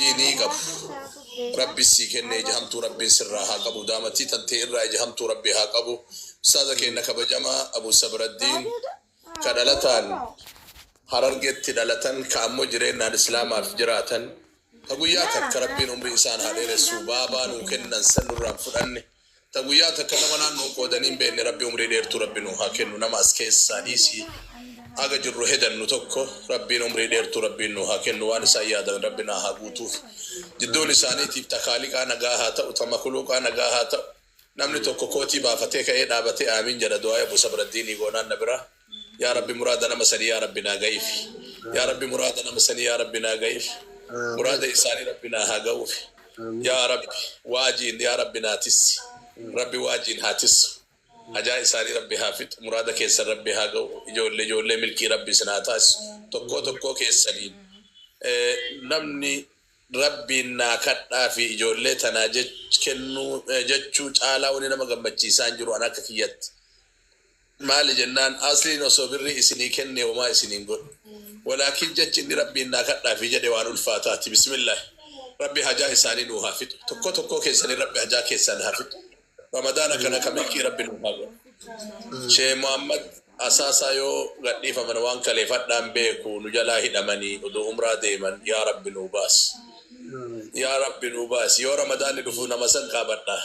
ديني قبو ربي سيكن جهمت ربي سرها قبو دامتي تنتي الرأي جهمت ربي ها قبو أستاذك إنك بجمع أبو صبر الدين كدلتان هررجت دلتان كأمو جرينا الإسلام أفجراتن تقوياتك كربين عمري إنسان هذه السبابا وكن ننسن الرافضني تقوياتك كلامنا نقودنين بين ربي عمري دير تربي نوها كنو نماس كيس ساديسي أجر هذا النتوكو ربي عمري دير تربي نوها كنو وان سيادا ربنا هابوتوف جدول لساني تبتكالك أنا جاهات وتمكلوك أنا جاهات نمني توكو كوتي بافتك إيه نابتي آمين جل دعاء أبو صبر الدين يقولنا نبرة يا ربي مرادنا مسني يا ربنا جايف يا ربي مرادنا مسني يا ربنا جايف مراد إنساني ربنا هاجوف يا رب واجين يا ربنا تس ربي واجين هاتس أجا إنساني ربي حافظ مرادك كيس ربي هاجو يجول ملكي ربي سناتاس تكو كيسالين نمني ربي ناكتا في يجول تناجج كنو جتشوج على وننا مجمع سانجرو أنا كفيت مال جنان أصلي نصبر إسني كنّي وما إسني نقول ولكن جتشني ربي ناكتا في جدوان الفاتات بسم الله ربي هجا إساني نوهافت تكو كيساني ربي هجا كيسان هافت رمضان كنا كملكي ربي نوهافت شيء محمد أساسا يو غني فمنوان كلفت دام بيكو نجلاهي دمني ودو عمره ديمن يا ربي نوباس يا ربي نوباس يو رمضان دفونا مسن كابتنا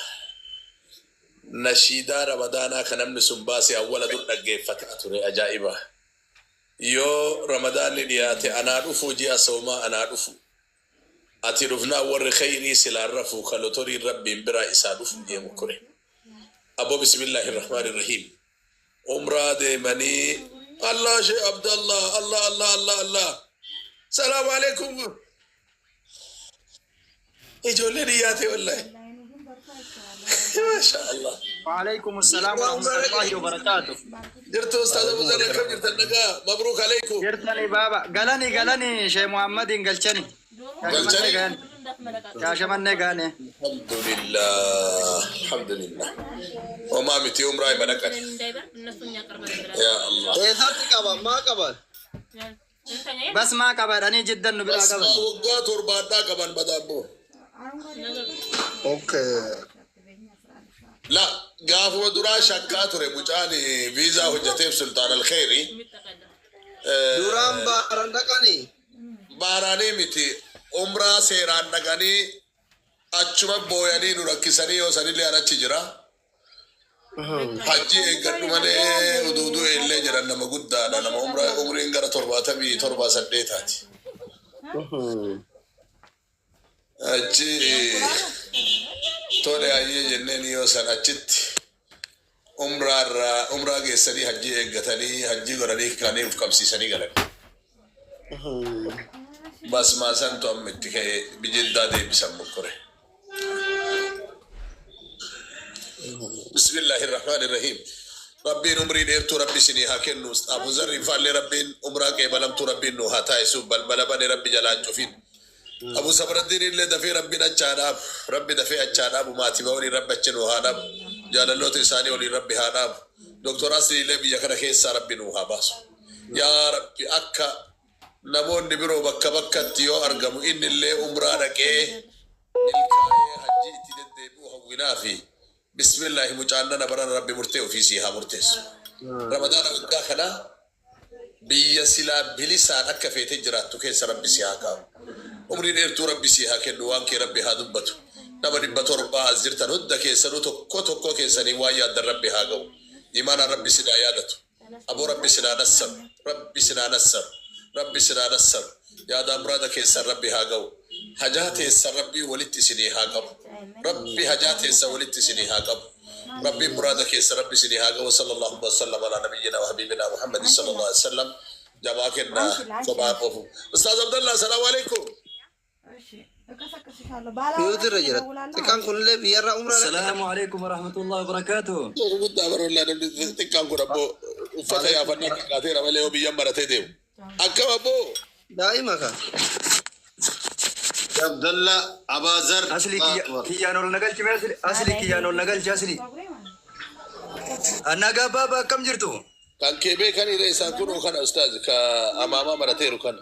نشيدا رمضان كنمن سنباسي أول دون نجيفت أتوري أجائبه يو رمضان لياتي أنا دفو جي أسوما أنا دفو أترفنا ور خيري سلا رفو خلطوري ربي برا إسادفو دي مكوري أبو بسم الله الرحمن الرحيم عمره ديمني الله شيء عبد الله الله الله الله الله السلام عليكم يجولي رياتي والله ما شاء الله وعليكم السلام ورحمة الله وبركاته جرتوا أستاذ أبو ذر كم جرت النجاة مبروك عليكم جرتني بابا قالني شيخ محمد قالشني كاشمني قاني الحمد لله الحمد لله وما متي عمره بدك يا الله ما قبل بس ما قبل أنا جدا نبلا بس قبل وقت ترباتا كمان بدابو اوكي لا قافوا درا شكات رمجاني فيزا حجتي سلطان الخيري دوران بارندقني باراني متي عمره سيران نغاني اچما بوياني نركسني وسني لي انا تجرا حجي غدو مالي ودودو اللي جرنا مغدا انا عمره غرا تربا سديتات اجي تولي اي جنني يوسن اچت عمره جسدي حجي غتني حجي غرالي كاني كمسي سني غلب بس ما سنتو امتك بجدة دي بسمكره بسم الله الرحمن الرحيم ربي عمري ديرتو ربي سني هاكنو ابو ذر فال ربي عمره كبلم تو ربي نو هتا يسو بلبل ربي جلال جوفين ابو صبر الدين اللي دفي ربي نچاداب ربي دفي اچاداب ماتي بوري ربچن وهاداب جلالوت انساني ولي ربي هاداب دكتور اسري لبي يكره كيس ربي نو هاباس يا ربي اكا نمون نبرو بكا بكا تيو أرقمو إن اللي عمره دكي الكاية حجي تدبو هونافي بسم الله مجعلنا نبران ربي مرتئو في سيها مرتس رمضان وقا خنا بيا سلا بلسان أكا في تجراتو كيس ربي سيها كاو عمري نيرتو ربي سيها كنوان كي ربي هادبتو نما نبتو ربا أزرتن هدى كيسانو تكو كيساني وايا در ربي هاقو إيمان ربي سنا يادتو أبو ربي سنا نسر ربي سنا نسر ربي سنا نسر يا دا مرادك يسر ربي هاقو حاجات يسر ربي ولدت سني هاقو ربي حاجات يسر ولدت سني هاقو ربي مرادك يسر ربي سني هاقو وصلى الله وسلم على نبينا وحبيبنا محمد صلى الله عليه وسلم جماعنا صباحكم أستاذ عبد الله السلام عليكم يوتر رجل تكان كل بيرا عمره السلام عليكم ورحمة الله وبركاته قد أمر الله تكان كربو فتح يا فنان كثير ملئ بيجمع تديو أكم أبو دائما كا عبد الله أبا ذر أصلي كيانو نقل كم أصلي كيانو نقل جاسلي أنا بابا كم جرتو كان كيبي كان يريسان كنو كان أستاذ كأمام مرتيرو كان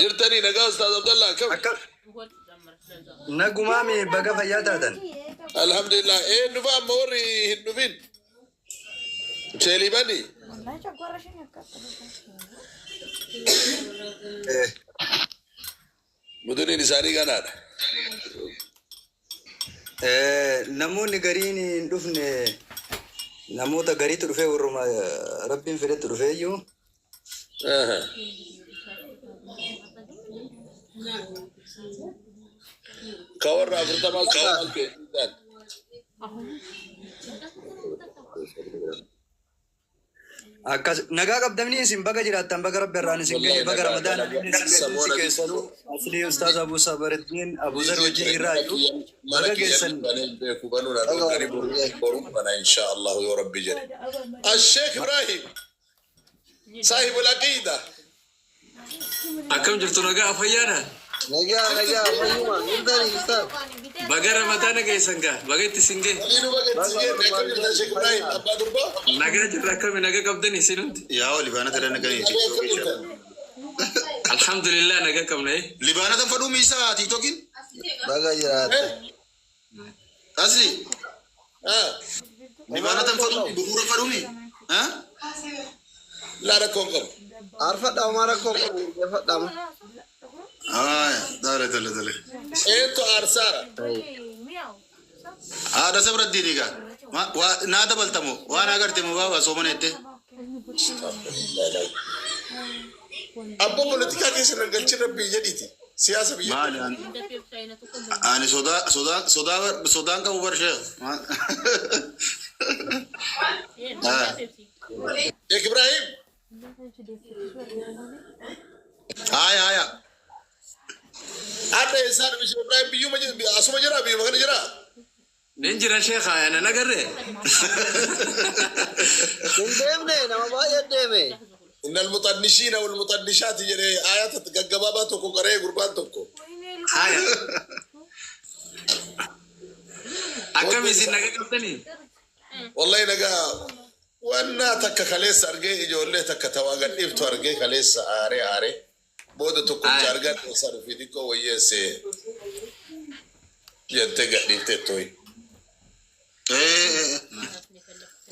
جرتني نقا أستاذ عبد الله كم akka nagumaami baga fayyaa taatan الحمد لله إيه نفهم موري نفين شيلي بني مدني نساني كانت namoonni gariin hin dhufne namoota gariitu dhufee warruma rabbiin fedhetti dhufeeyyuu كورة فرتما كورة akkas nagaa qabdamni isin baga jiraattan baga rabbi irraan isin gahe baga ramadaana si keessanuu aslii ustaaz Abu Sabarattiin Abu Zar wajjin irraayu baga geessan إن شاء الله يا رب جل الشيخ إبراهيم صاحب العقيدة Akkam jirtu nagaa fayyaadha? Nagaa fayyuma jirtani ustaz. Baga ramadaana geessan gaa? Baga itti sin gahe? الشيخ إبراهيم أبا دربا Nagaa jirra akkami nagaa qabdan isinumti? yaa libaana tana nagani Alhamdulillah nagaa qabna libaana tan fadhu misa tiktokin Baga jiraata. asli libaana tan fadhu buhura fadhu mi ha لا ركوكم Arfadha mara ko fadha ma. dale أنتو أرسارة ada sabra diniga wa nada baltamo wa na garte mo baba so manete أبو بوليتيكا كيس رجال ربي جديتي سياسة بيجي mali ani soda ka ubar she شيخ إبراهيم aya هذا إنسان مش إبراهيم بيجو مجد أسمع جرا بيجو مكان جرا Nin jira sheekha ana nagarre? Demne nama baay'ee deeme. إن المطنشين والمطنشات جري آيات جبابات تكو قريه قربان تكو Haya. Akkam isin nagaa qabdanii? والله نجا وانا تك خليس أرجع يجولي تك تواجد إفتو أرجع خليس آري بود تكو جارجان صار في ديكو ويسي ينتجع ديتوي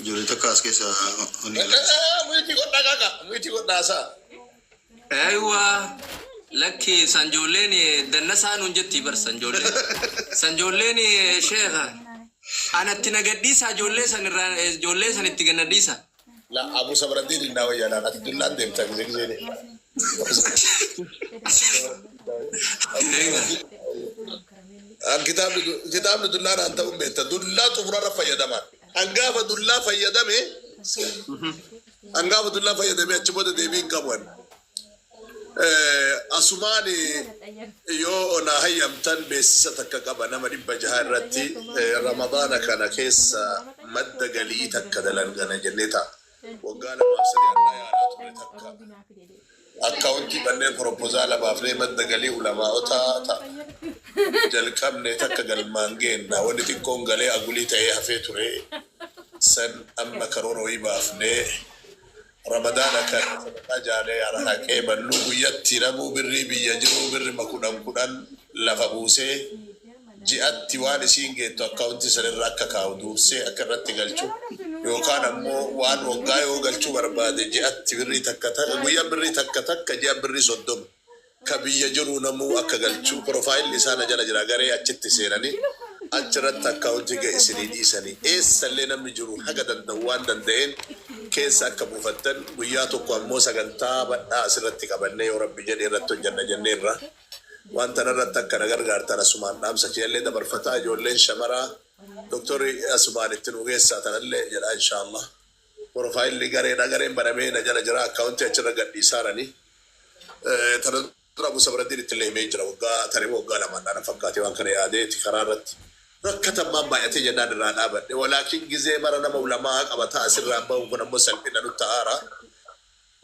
juri ta kas ke sa oni ميتي قد نجاكا ميتي قد ناسا Aywa lakki sanjoolleen dannasaa nuun jetti bar sanjoolleen. Sanjoolleen sheekha anatti nagadhiisa ijoollee san itti gannadhiisa. لا أبو صبر الدين الناوي أنا أتدل عن دم تاني زين الكتاب دلنا أنت أمي تدل تفرر فيدما أنقاف دل فيدمه أنقاف دل فيدمه أشبه دبين كمان أسماني يو أنا هي أمتن بس تككبا نمر بجهار رتي رمضان كان كيس مد قليتك كدلن كان جنيتا وقال ما سري أنا يا راتو أكاونتي بني بروبوزال بافلي مد قلي علماء تا جل كم نتك قل مانجين ناوني تكون قلي أقولي تأيه هفتوري سن أما كرورو يبافني رمضان كان جالي على هكي بلو يترمو بري بيجرو بري مكودن لفبوسي جئت تيوان سينجي تو أكاونتي سر راكا كاودور سي أكرت تقلشو يوكان أمو وان وقايو قلشو برباد جئت بري تكتا ويا بري تكتا جاء بري صدوم كبي يجرو نمو أكا قلشو بروفايل لسانا جانا جرا غاري أجت سيراني أجرت أكاونتي جايسني ديساني إيه سلينا مجرو حقا دندوان دندين كيس أكا مفتن ويا توكو أمو سغنتا بنا سرتي كبني ورب جني رتو جنة را وانت نرتك كنغر غارتنا سمان نام سكيلي دبر فتا جولين شمرا دكتور اسمان التنوغي ساتن اللي جلا ان شاء الله بروفايل اللي غارين برامي نجرا جرا اكونت اچرا غدي سارني ترى ابو صبر الدين اللي ميجرا وغا تريمو وغا لما انا فكاتي وان كان يادي تكرارت ركت ما بايتي جنان رانا ابد ولكن غزي مرنا مولما قبتا اسر رابا وكنا مسلمين نتعارى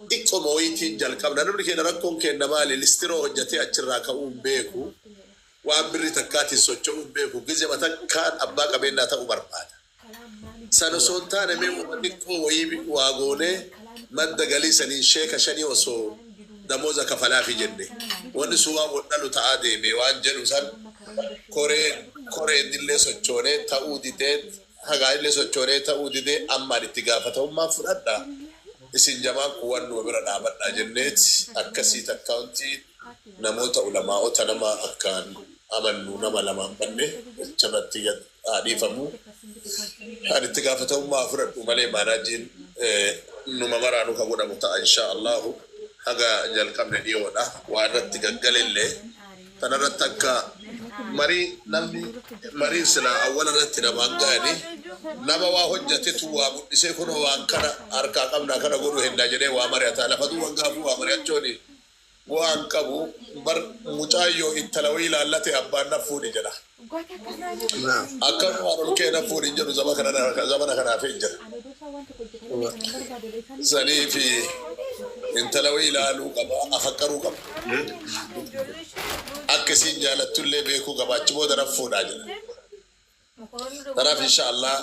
ديكو مويتين جل كم نرمي كنا ركون كنا مالي الاسترو هجتي أشرا كأوم بيكو وأمري تكاتي سوتشو بيكو جزء ما تكان أباك بيننا تأمر بعد سنسونتان ميمو ديكو ويبي واغوني مد جالي سنين شيك شني وسو damoza kafalaa fi jenne wanni suwaa wodhalu ta'aa deeme waan jedhu san koree dillee sochoonee ta'uu didee hagaa illee sochoonee ta'uu didee ammaan itti gaafatamummaa fudhadha isin jamaan kuwan nu bira dhaabadha jenneet akkasiit akkaawuntii namoota ulamaa'ota nama akkaan amannu nama lamaan banne achirratti dhiifamu kan itti gaafatamummaa fudhadhu malee maanaajiin numa maraanu ka godhamu ta'a inshaa Allahu haga jalqabne dhiyoodha waan irratti gaggalillee tanarratti akka marii sila awwala irratti namaan ga'ani nama waa hojjatetu waa mul'isee kun waan kana harkaa qabnaa kana godhu hindaa jedhee waa mari'ataa lafa duwwan gaafuu waa mari'achooni waan qabu bar mucaayyoo ittalawii ilaallate abbaan naffuuni jedha akkam waan ol kee naffuuni jedhu zamana kanaaf hin jira sanii fi intalawii ilaaluu qaba afakkaruu qaba akkasiin jaalattullee beekuu qabaachi booda naffuudhaa jedha tanaaf insha Allah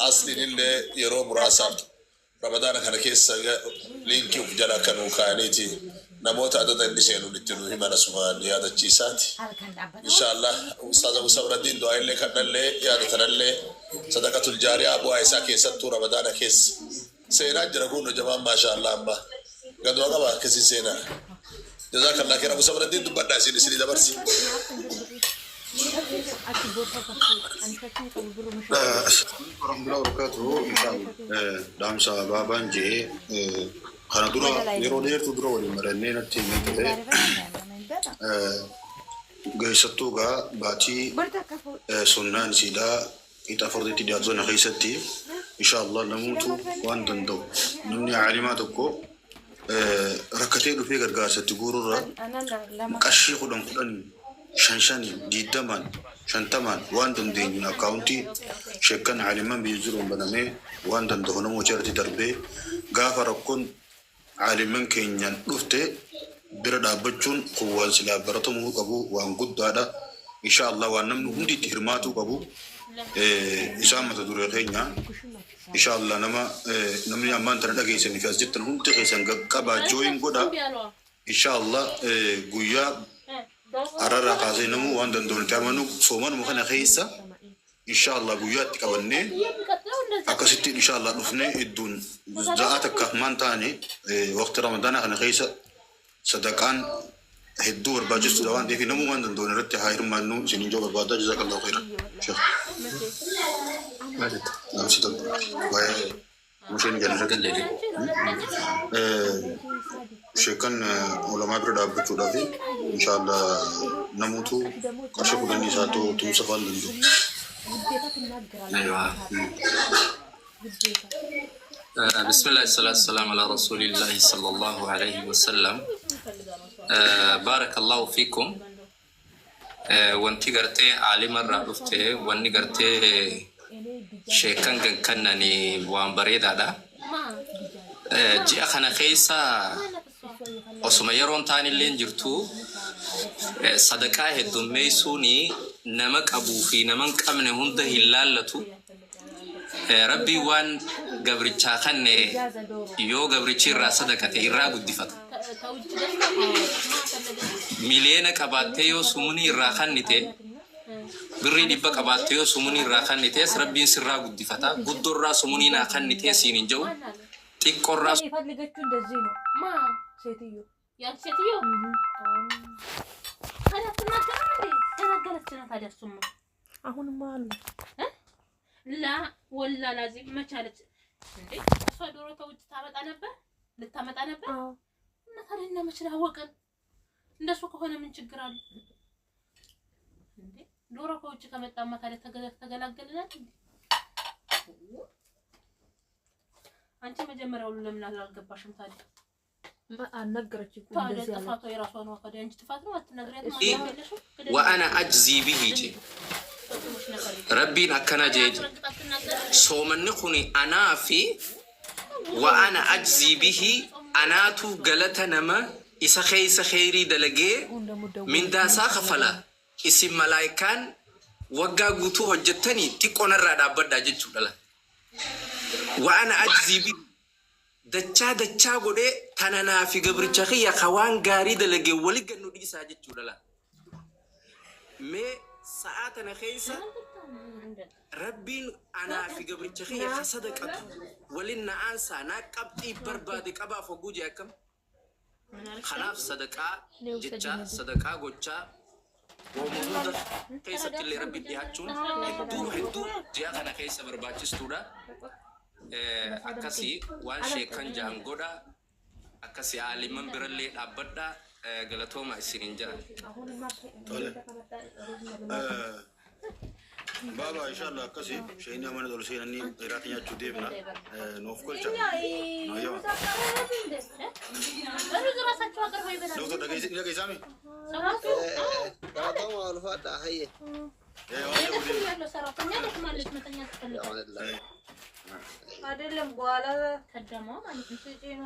asliin illee yeroo muraasaaf ramadaana kana keessa liinkii uf jala kanuu kaaniiti namoota adada inni seenuun itti nu himana sumaan yaadachiisaati insha Allah ustaaz Abu Sabraddiin du'aa illee kadhallee yaadatanallee sadaqatul jaariyaa bu'aa isaa keessattuu ramadaana keessa seenaa jira kun jamaan maasha Allah amma gadoo qaba akkasii seenaa jazakallah khairan Abu Sabraddiin dubbadhaa isin dabarsi warahmatullahi wabarakatuh damsa baban je kana dura yeroo dheertu dura waliin marannee natti himte gaysattuu gaa baatii sunnaan siidaa ita farditti dhiyaatona keessatti insha Allah namuutu waan danda'u namni caalimaa tokko rakkatee dhufee gargaarsatti guururra qarshii kudhan shanshani diidaman shantaman waan dandeenyu akkaawuntii sheekkan caaliman biyya banamee waan danda'u namoo jalatti darbee gaafa rakkoon caaliman keenyan dhufte bira dhaabbachuun kuwwaan silaa baratamuu qabu waan guddaadha insha Allah waan namni hundi itti hirmaatuu qabu isaan mata duree keenya insha Allah namni ammaan tana dhageessanii fi as jettan hundi keessan qabaa jooyin godha insha Allah guyyaa arara kaasee namuu waan danda'u itti amanu soomanuma kana keessa insha Allah guyyaatti qabannee akkasitti insha Allah dhufnee idduun za'aat akka maan taane waqti ramadaana kana keessa sadaqaan hedduu barbaachistuudha waan ta'eef namuu waan danda'u irratti haa hirmaannu isiniin joo barbaadaa jazakallahu khairan sheekh مشين جنرك الليل شكن علماء بردا بتشودا في إن شاء الله نموتو كشف دني ساتو تمسفال لندو أيوة بسم الله الصلاة والسلام على رسول الله صلى الله عليه وسلم بارك الله فيكم وانتي قرتي عالم الرافته واني قرتي sheekan kannani waan bareedaadha ji'a kana keessa osuma yeroon taanillee jirtu sadaqaa heddummeessuuni nama qabuu fi nama hin qabne hunda hin laallatu rabbii waan gabrichaa kanne yoo gabrichi irraa sadaqate irraa guddifata miliyoona qabaattee yoo sumuni irraa kannite birri dhibba qabaattee yoo sumuni irraa kannitees rabbiin sirraa guddifata guddorraa sumuni naa kannitee siin hin jiru xiqqorraa ይፈልገችው እንደዚህ ነው ማ ሴትዮ ያ ሴትዮ ታዲያ ተናገረ እንዴ ተናገረች ነው ታዲያ እሱማ አሁንማ አለ ላ ወላ ላዚም መቻለች እንዴ እሷ ዶሮ ከውጭ ታመጣ ነበር ልታመጣ ነበር እና ታዲያ እና መችላ ወቀን እንደሱ ከሆነ ምን ችግር አለ እንዴ ዶሮ ከውጭ ከመጣማ ታዲያ ተገላገልናል እንዴ አንቺ መጀመሪያው ለምን አልገባሽም ታዲያ አልነገረች እኮ እንደዚህ ያለ ጥፋቷ የራሷ ነው ታዲያ አንቺ ጥፋት ነው አትነግሪያትም አትነግሪያለሽ وانا اجزي به ربين اكنا جيج صومنكني انا في وانا اجزي به انا تو غلطنما isa khayri dalage min dasa khafala isim malaikan wagga gutu hojjetani tiqonarra daabadda jechuudha wa ana ajzi bi dachaa godhee tananaa fi gabricha kiyya kawaan gaarii dalagee walii gannu dhiisaa jechuudha la. Mee sa'aa tana keessa rabbiin anaa fi gabricha kiyya ka sadaqatu waliin na aansaa naa qabxii barbaade qabaaf hogguu jee akkam. Kanaaf sadaqaa jecha sadaqaa gochaa وموجودة كيس اللي ربي ديهاتشون هدو جاء أنا كيس برباچستودا أكاسي وان شيء كان جانغودا أكاسي عالم برلي أبدا غلطوما السرنجا بابا إن شاء الله كسي شيء نعمل دول شيء أني إراتي يا جوديبنا نوفكل شا نايو لو تو دقي سامي كاتو ما الفات هي አይደለም በኋላ ከደማ ማለት ነው ሲጪኑ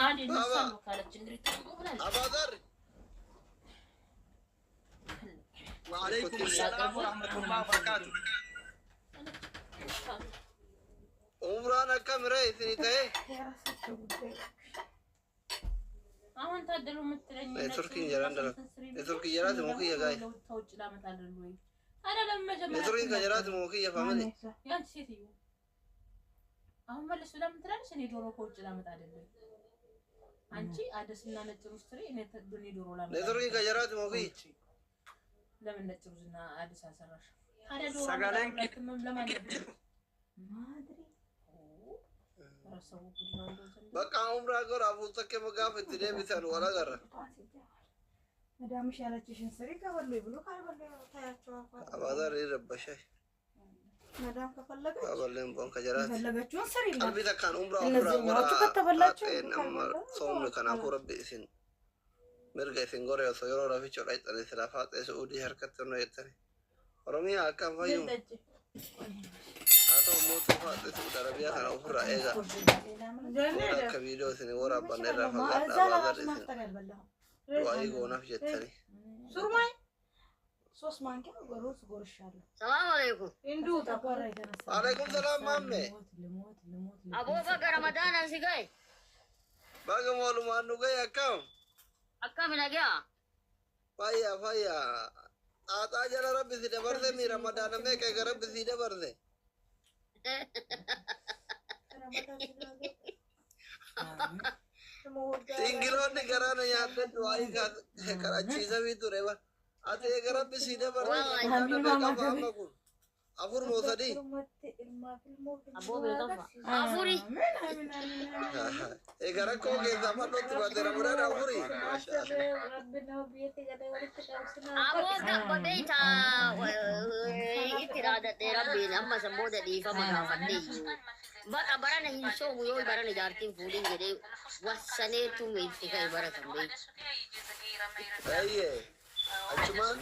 አዲ ንሳው ካለች እንግዲህ አባዘር وعليكم السلام ورحمة الله وبركاته. عمرنا كم رأي ثنيته؟ አሁን ታደሉ ምትለኝ ኔትወርኪንግ ጀራን ደረ ኔትወርኪንግ ጀራት ሞኪያ ጋይ ተውጭ ላመጣለሁ ወይ አይደለም መጀመሪያ ኔትወርኪንግ ጀራት ሞኪያ ፋሚሊ ያንቺ ሴትዮ አሁን መልስ ለምን ትላለሽ? እኔ ዶሮ ከውጭ ላመጣ አይደለም አንቺ አደስና ነጭ ሩስትሪ እኔ ዶሮ ላመጣ ኔትወርኪንግ ጀራት ሞኪያ ለምን ነጭ ሩዝና አዲስ አሰራሽ? አረ ዶሮ ለማን ነበር ማድሪ ረሰው ጉድ ነው እንደዚህ በቃ ዑምራ ጋር አቡልተከ መጋፍ ትደብተን ወላ ጋር መዳምሽ ያለችሽን ስሪ ከበሉ ብሎ ካልበሉ ታያቸው አባዛር ይረበሻሽ መዳም ከፈለገች አባለን ቦን ከጀራት ፈለገችውን ስሪ አልቢ ተካን ዑምራ እነዚህኞቹ ከተበላቸው ሶም ከናፉ ረቢ ሲን مرجع سنغوري وصيرو رافيشو رايت على سلافات سعودي حركة تنو يتري ورمية أكام فيوم atau motor fat itu darabia kan ofra ega ora kabido sini ora bandera fagata bazar sini wai gona fjetani surmai sos manke gorus gorshalo ሰላም አለይኩም እንዱ ተቆራ ይተነሳ alaikum salam mamme አቦ በገ ረመዳን አንሲጋይ baga malu manu gaya akam አካም ነገያ faya ata jala rabbi sida barde mi ramadan me ke rabbi sida barde tinggiloon ni garana nyaate du'aayi karachi sabii ture ba ate garabbi sida barde amma kun afur moosadi አቦ ቤተፋ አፉሪ garakoo keessa madhotti baate ramadan afuri አቦ ገበዴታ ኢትራደ ረቢን አማ ሰሞደ ዲፋ መጋፈዴ በቃ በራነ ሂንሶሙ ዮ በራነ ጃርቲን ፉሊን ገዴ ወሰኔቱ ሜንቲ ከይ በረከም ቤ ayye achuman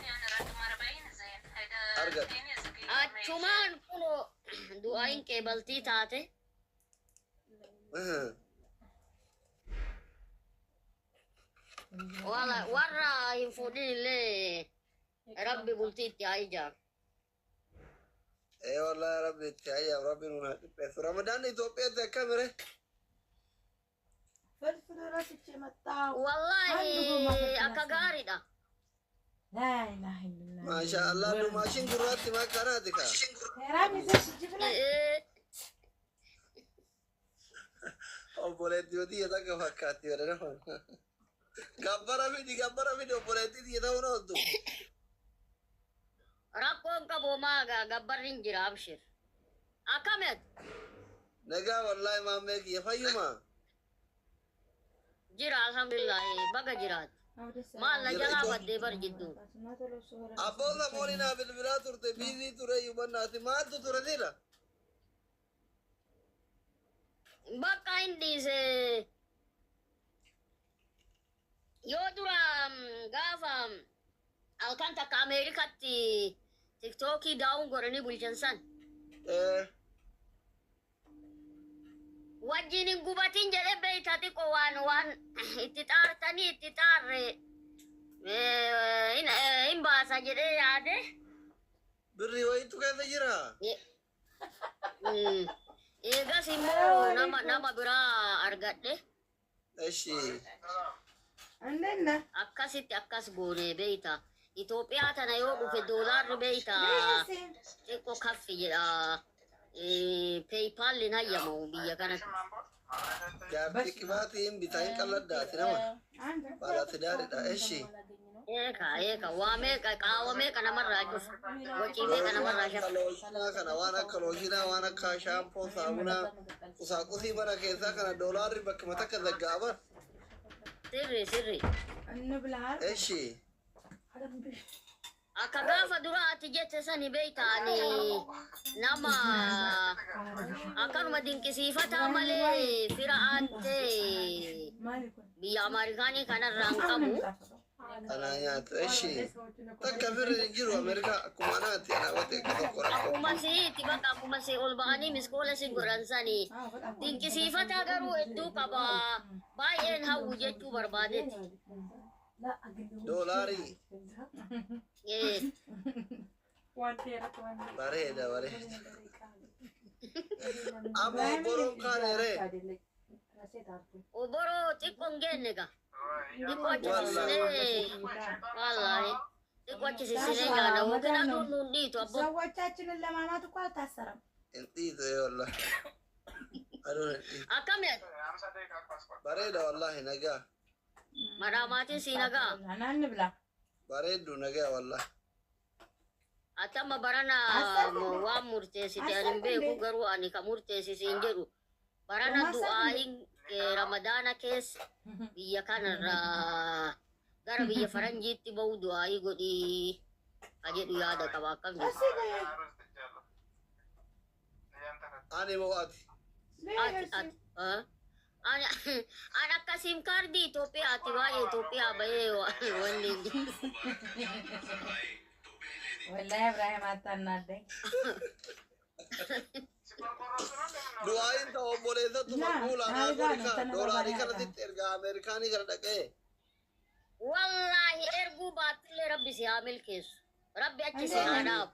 argat achumaan kuno du'aayin qeebaltii taate wala warra hin fuudhin illee rabbi bultiitti haa ijaaru. والله يا ربي تعيا ربي في رمضان إثيوبيا تكمل ፍልፍል ረስቼ መጣሁ wallahi akka gaariidha. لا إله إلا الله ما شاء الله لو ماشين قرات ما كانتك رامي زي جبنا او بولتي ودي يدا كفكاتي ولا غبره فيدي بولتي دي يدا ونودو rakkoon qabu maaga gabbarri hin jira abshir akamet نجا والله ما ميك يفيما jira alhamdulillah baga jiraat maal na jalaa baddee bar jidduu أبونا مولنا بالبلاد ترتبيزي ترى يبنات ما ترى bakka indiise yoo dura gaafa halkan takka ameerikatti tiktookii daawun godhanii bulchan san wajjin hin gubatin jedhe beeyta xiqqo waan itti xaartanii itti xaarre hin baasa jedhee yaade بري ويتو كذا جرا Eegas immoo nama biraa argadhe እሺ እንዴት ነህ? akkasitti akkas goonee beeyta. Itoophiyaa tana yoo dhufe doolaarri beeyta xiqqoo kaffi jedha. Peeypaalliin hayyamamu biyya kanatti. jaartii qibaatiin bitaan qalladdaati nama baalaatidaadha እሺ Eeka waa meeqa qaawwa meeqa namarraa cufu wacii meeqa namarraa shafu. looshinaa kana waan akka looshinaa waan akka shaampoo saamunaa qusaaqusii mana keessaa kana doolaarri bakkuma takka zaggaaban Sirri. እንብልሃል? እሺ Akka gaafa dura ati jette sani beeytaani nama akkanuma dinqisiifataa malee fira aantee biyya Ameerikaanii kanarraa hin qabu. kana nyaata እሺ takka firri hin jiru Ameerikaa akkuma anaatti anaawwate akka tokko rakko Akkuma si'iitti bakka akkuma si ol ba'anii miskoola si godhan sani dinqisiifataa garuu hedduu qaba. Baay'een hawwu jechuu barbaadeeti. doolaarii Eh, bareeda amma obboroon kaaneere Oboroo xiqqoo hin geenne gaa. Xiqqoo achi sissinee wallaahi xiqqoo achi sissinee nyaata yookiin aduun nuun dhiitu abbo. ሰዎቻችንን ለማማት እኮ አልታሰረም። hin dhiitu walla aduun hin dhiitu Akkami bareeda wallahi nagaa madhaamaatiin si nagaa. ና እንብላ። bareeddu nagaa wallahi Atama barana waan murteessite ani hin beeku garuu ani ka murteessisi hin jedhu. Barana du'aayin ramadaana keessa biyya kanarraa gara biyya faranjiitti bahu du'aayii godhii ka jedhu yaada qaba akkam jedhu. ani moo ati Ani akka sim kaardii Itoophiyaati baay'ee Itoophiyaa bahee wanni hin jiru. ወላሂ እብራሂም አታናደኝ። du'aayin ta'u obboleessattu maquula Ameerikaa doolaarii kanatti ergaa Ameerikaanii kana dhaqee Wallahi erguu baattillee rabbi si haa milkeessu. Rabbi achi si haa dhaabu.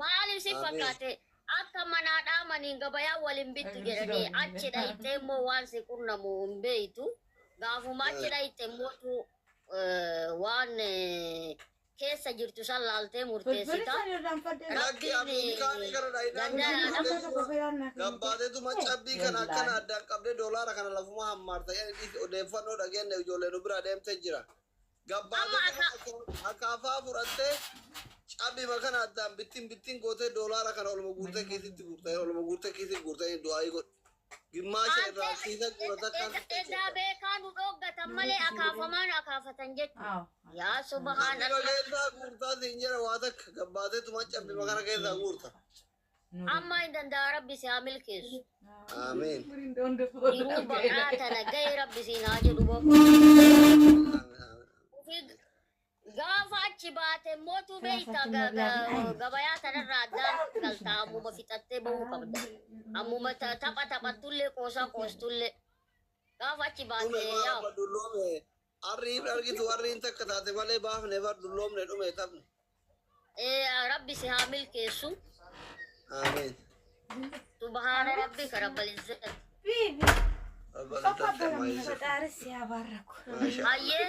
Maaliif si fakkaate akka manaa dhaamaniin gabayaan waliin bittu jedhanii achi dhayitee immoo waan si qunnamu hin beeytu. Gaafuma achi dhayite immootu waan keessa jirtu san laaltee murteessita. lakki Ameerikaanii kana gabbaateetuma cabbii kana akkana addaan qabdee doolaara kana lafuma hammaarta odeeffannoo dhageenne ijoollee nu bira deemtee jira. Gabbaatee akaafaa fudhattee cabbii kana addaan bittin gootee doolaara kana olma guurtee kiisitti guurtee du'aayii godhe. Gimmaasha irraa kiisa guurata kan Edaa beekaa nu dhooggatan malee akaafamaan akaafatan jechuudha. Yaa subhaana keessaa guurtaa siin jedha waa takka gabbaateetuma cabbii kana keessaa guurta. amma hin danda'a rabbi si haa milkeessu. Ameen. Yeroo baqaa tana gahee rabbi siin haa jedhu boqo. Gaafa achi baate mootu beeyta gabayaa tanarraa addaan galtaa ammuma fixattee bahuu qabda. Ammuma taphattullee qoosaa qoostullee. Gaafa achi baate yaa. Dulloome arriin argitu arriin takka taate malee baafne bar dulloomne dhume taphne. Rabbi si haa milkeessu. Ameen. Subhaana rabbika rabbal izzati. ፈጣሪ ሲያባረኩ Hayyee.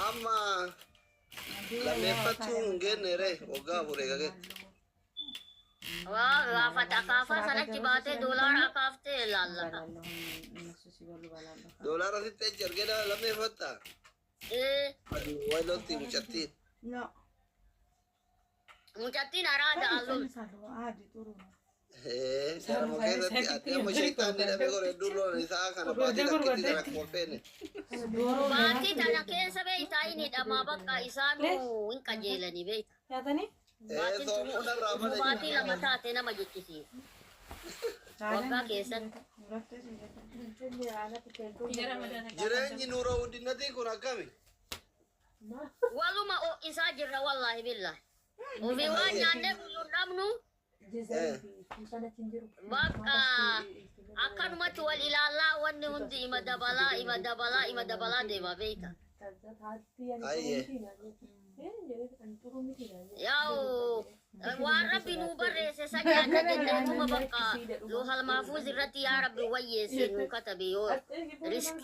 Amma lammeeffachuu hin geennere waggaa afurii gageetti. Waa gaafata akaafaa sanatti baatee doolaara akaaftee laallata. Doolaara sitti echi argee lammeeffattaa? Wayilotti mucattiin. Mucattiin araada allul. Jarama keessatti adde amma sheektaanni dhabee gore dulloon isaa kana baatee lakkitti jira kolfeenne. Baatii tana keessa beeytaa inni dhamaa bakka isaanuu hin qajeelanii beeyta. Baatii lama taate nama jechisiisa. Waggaa keessatti. Jireenyi nuura guddinnatii kun akkami? Waluma isaa jirra wallaahi billaahi. Ofii waan nyaannee guyyuun dhabnu bakka akkanumatti wal ilaallaa wanni hundi ima dabalaa deema beeyta. Ayyee. ያው ዋረቢ ኑ በሬሰ ሰጃደ ጀነቱማ በቃ ሎሃል ማፉዝ ረቲ ያ ረቢ ወየሲ ኑ ከተቢዮ ሪስቂ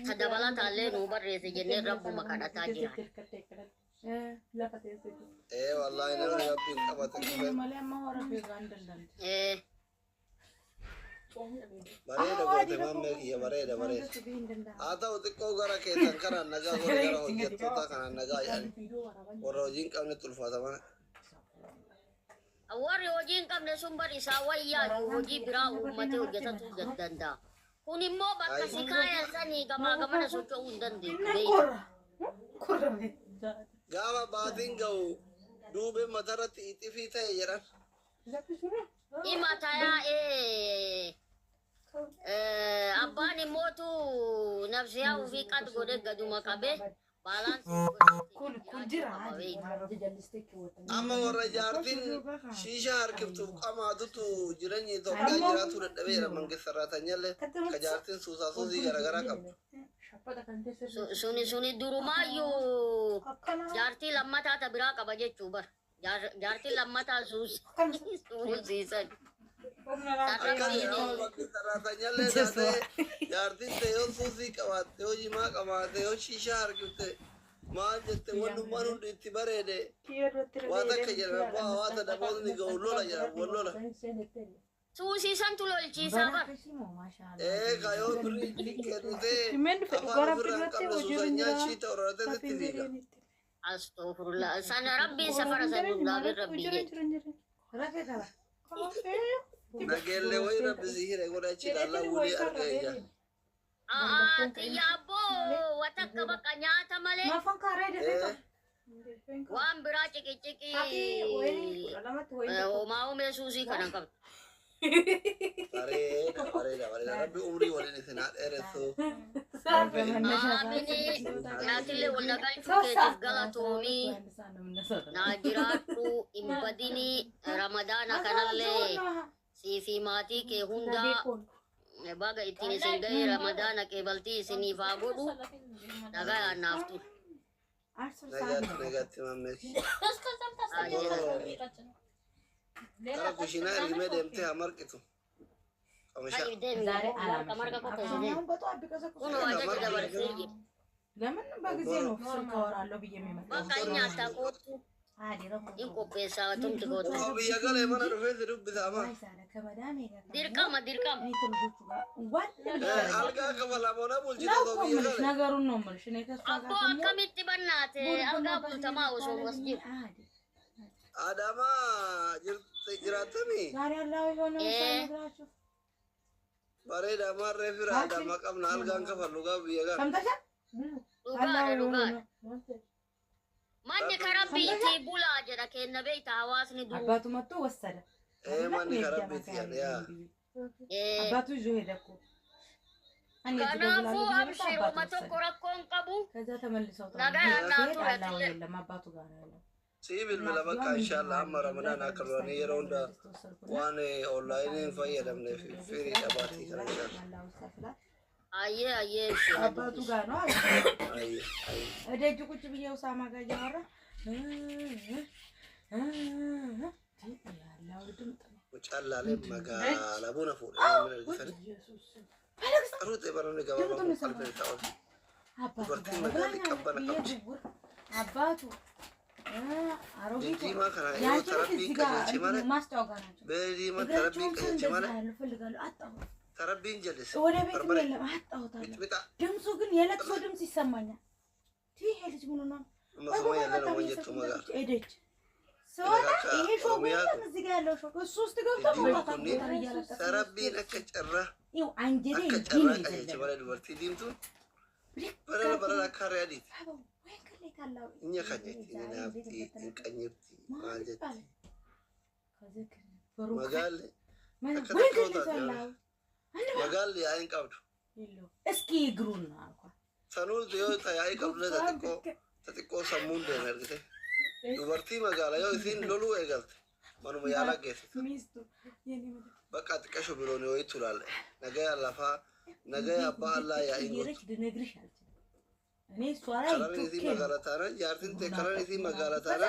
ተደበላታለ ኑ በሬሰ ጀነ ረቡ መካዳታ ጅራ والله انا ربي قبط بريده قلت مامك يا بريده هذا وتكو غرا كيتن كان نجا غرا هوجتو تا كان نجا يعني وروجين كم تلفا تمام warri hojiin qabne sun bari isaa wayyaa hojii biraa uummate hojjetatu dandanda kun immoo bakka si kaayan sanii gamaa gamana socho'uu hin dandeettu gaafa baatiin ga'u duube matarratti itifii ta'e jedhan ima tayaa abbaan immootu nafsiyaa ufii qad godhe gaduma qabe amma warra jaartiin shiishaa harkiftuuf qamaatutu jireenya Itoophiyaa jiraatu dadhabeera mangista irraatanyallee ka jaartiin suusaasuusii garaagaraa qabdu. Suni durumaayyuu jaartii lammataa ta biraa qaba jechuu bar jaartii lammataa suusiisan. Sarraatanyallee taatee jaartiin ta'e yoo suusii qabaatte yoo jimaa qabaatte yoo shiishaa harkifte maal jette wannummaan hundi itti bareede waan akka jedhan waata namoonni ga'u lola jedhan wal lola. Suusiisantu lolchiisaa bar. Kayoo birrii kennitee afaan ofirraan qabda suusanyaan shiita horatee sitti fiiga. Astaghfirullah sana rabbiin safara sannuudhaafin rabbii jedhe. Nageelle wayi rabbi sihire godhachi laallaa wulii argayya. Xiyyaabbo watakka bakka nyaata malee waan biraa ciqiciqii homaa humee suusii kana qabdu. Bareeda rabbi umrii waliin isin haa dheeressu. Aamini nyaatillee wal nagalchuu keetiif galatoomii naa jiraadhu hin badinii ramadaana kanallee siifi maatii kee hundaa baga ittiin isin ga'e ramadaana kee baltii isiniif haa godhu nagaa naaf ture. Nagaatti mammeeki. Kara kushiinaa ergimee deemtee haa marqitu. Marqa qopheessitee kunoo ajaja dabarsee jiru. Bakka nyaata kootu in qopheessaa tumti kootu. Biyya galee mana dhufee si dubbisaama. Dirqama. Algaa qaba lamoona bulchita osoo biyya galee. Abboo akkamitti bannaate algaa bultamaa osoo was jiru. Adamaa jiraatanii. Bareeda marree fira adama qabna algaan kafallu gaa biyya galee. Dhugaadha. Manni karabbiitii bulaa jedha kenna beeyta hawaasni duru. Abbatumattuu wassada. Manni karabbiitii jedha yaa. Abbatu iyyuu hedakku. Kanaafuu abshiruma tokko rakkoon qabu. Nagaa naa ture. Abbatu gaara. Sii bilbila bakka inshallah amma ramadaan akka duranii yeroo hunda waan onlaayiniin fayyadamneef firii dhabaatii kana inshallah. Ayyee. Abbatu gaara. Deeju kuchi biyya usaama gaa jaara. Mucaalaalee magaalaa buna fuudhee namni argisanii. Qaruuxee baramni gabaabaa qalbii ta'u. Dubartiin magaalli qabbana qabdi. Abbatu. Diimaa kana yoo tarabbiin qajeelche malee beediima tarabbiin qajeelche malee tarabbiin jal'ise barbare mixmixa ድምፁ ግን የለቅሶ ድምፅ ይሰማኛል። ይሄ ልጅ ምን ነው? መስማ ያለ ነው ወንጀቱ መጋር ሄደች ሰዋላ ይሄ ሾው እዚህ ጋር ያለው ሾው እሱ ውስጥ ገብቶ tarabbiin akka carraa ይው አንጀቴ akka carraa qajeelche malee dubartii diimtuun bara akka reediiti. Inya kanyeti nafti inkanyeti maljeti magalli magalli ayin qabdu eski igruna alko sanul diyo tayi qabdu tatiko sammun de nergite dubartii magala yo isin lolu egalte manuma yala geesite በቃ ጥቀሹ ብሎ ነው ይቱላል ነገ ያላፋ ነገ አባ አላ ያ ይጎት እኔ እሷ ላይ ከረኒቲ መጋላታና ጃርቲን ከረኒቲ መጋላታና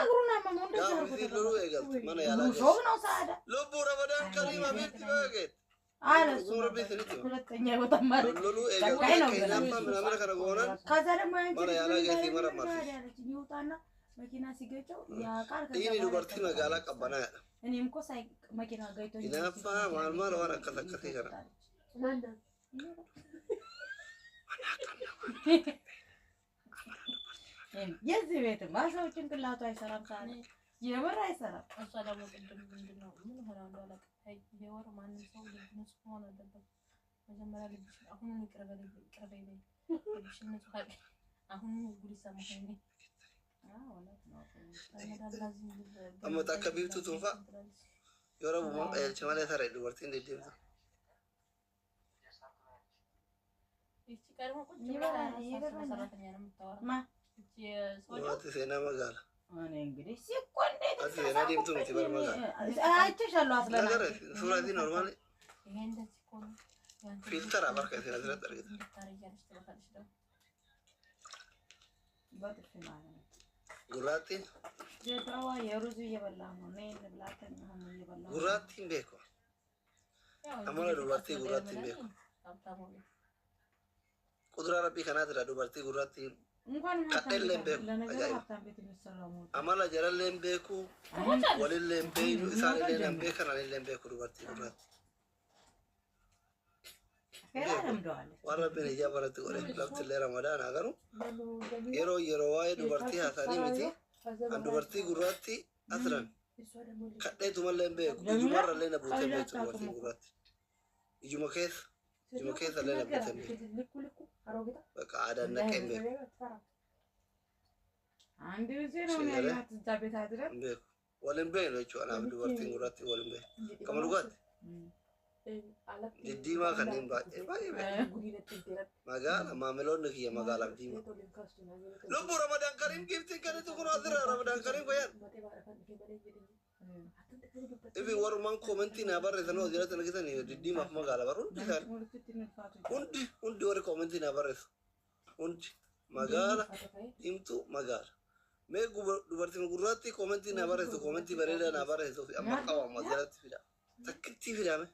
ጋብቲ ሉሉ ኤገልት ማነ ያላ ሾግ ነው ሳዳ ሉቡ ረመዳን ከሪም አቢት በገት አለ ሱረቢ ትልት ሁለተኛ ቦታ ማለት ሉሉ ኤገልት ከናማ ምናምን ከረጎና ከዛ ደግሞ አንቺ ማነ ያላ ገቲ መረማት ይውጣና መኪና ሲገጨው ያ ቃል ይሄ ዱበርቲ መጋላ ቀበና እኔም እኮ ሳይ መኪና ገይቶ ይናፋ ማልማል ወራ ከተከተ ይገራ የዚህ ቤት ማሰው ጭንቅላቱ አይሰራም ሳለ የምር አይሰራም። እሷ ደግሞ ቅድም ምንድን ነው ምን ሆነ እንዳለቀ ይሄ ወር ማንም ሰው ልጅ ንጹህ መሆን አለበት። መጀመሪያ ልጅ አሁን ይቅርበ ይበይ ልጅ ንጹህ ካለ አሁን ጉድ ይሰማኝ ነው። አመጣ ከቢቱ ቱፋ የወረቡ ማቀል ቸማለ ተረዱ ወርቲ እንደደም እቺ ቀርሞ ቁጭ ብላ ሰራተኛ ነው የምታወራ ማ ወርቲ ሴና መጋላ እኔ እንግዲህ ሲቆንዴ አቲ ሴና ዲምቱ ምትበር መጋላ አይተሻለሁ አስለና ነገር ሱራቲ ኖርማሊ ይሄ እንደዚህ እኮ ነው ፊልተር አባርከ ሴና ተረጠርገ ታረጋለች ተባለች ደግሞ በጥፍ ማለት ነው ጉራቲን ጀታዋ የሩዝ እየበላ ነው ነይ እንብላተን ነው እየበላ ጉራቲን ቤኮ አሞላ ዱባርቲ ጉራቲን ቤኮ ቁድራ ረቢ ከናት ዳ ዱባርቲ ጉራቲን እንኳን ከደለም ቤኮ ለነገር ሀብታም ቤት የሚሰራው ሞት አማላ ጀረለም ቤኩ ወለለም ቤኑ ኢሳን ለለም ቤከና ለለም ቤኩ ዱባርቲ ጉራቲ ከራምደዋል ወረብን ያበረት ወረ ለፍት ለረመዳን አገሩ የሮ ዋይ ዱባርቲ ሀሳኒ ሚቲ አንዱ በርቲ ጉራቲ አስረን ከደቱ መለም ቤኩ ጁማራ ለነ ቦተ ቤቱ ዱባርቲ ጉራቲ ጁመኬስ ለነ ቦተ ቤቱ በቃ አዳነቀኝ ቤኩ አንድ ጊዜ ነው ያያት እዛ ቤት አድረን ቤኩ ወለም ቤ ነው ቹ አና ዱባርቲ ጉራቲ ወለም ቤ ከመልጓት ዲዲማ ከኒም ባይ magala mamelon ki magala dima lubu ramadan karim gifting kan itu kuno adra ramadan karim koyan ibi waru man commenti na barre tano dira tan kita ni didima magala barun disan undi waru commenti na barre undi magala imtu magala me dubarti gurati commenti na barre to commenti barela na barre to amma qawa mazalat fida takti fida me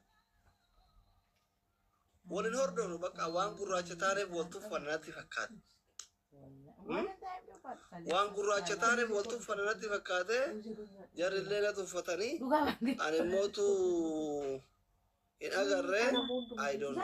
ولن هردون بقى وان قراچه تاره بولتو فناتي فكات وان قراچه تاره بولتو فناتي فكات جار الليله تفتني انا موتو ان اگر اي دون